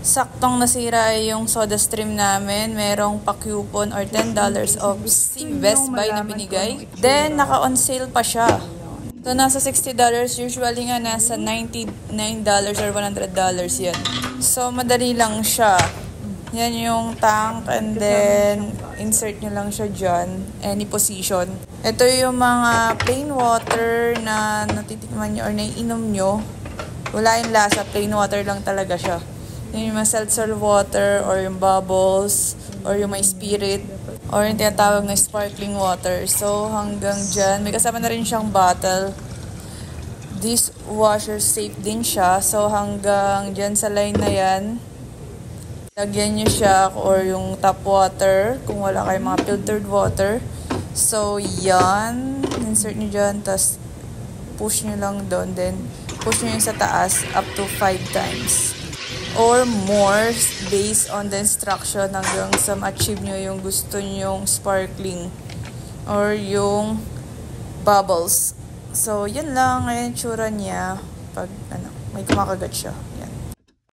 Saktong nasira yung soda stream namin. Merong pa-coupon or $10 of Best Buy na binigay. Then, naka-on sale pa siya. So, nasa $60. Usually nga, nasa $99 or $100 yan. So, madali lang siya. Yan yung tank and then insert nyo lang siya dyan. Any position. Ito yung mga plain water na natitikman nyo or naiinom nyo. Wala yung lasa. Plain water lang talaga siya. Yung mga seltzer water or yung bubbles or yung may spirit or yung tinatawag na sparkling water. So, hanggang dyan. May kasama na rin siyang bottle. Dishwasher safe din siya. So, hanggang dyan sa line na yan. Lagyan nyo siya or yung tap water kung wala kayong mga filtered water. So, yan. Insert nyo dyan. Tapos, push nyo lang doon. Then, push nyo yung sa taas up to 5 times. Or more based on the instruction hanggang sa ma-achieve nyo yung gusto nyong sparkling or yung bubbles. So, yun lang. Ngayon, tsura niya pag may kumakagat siya. Yan.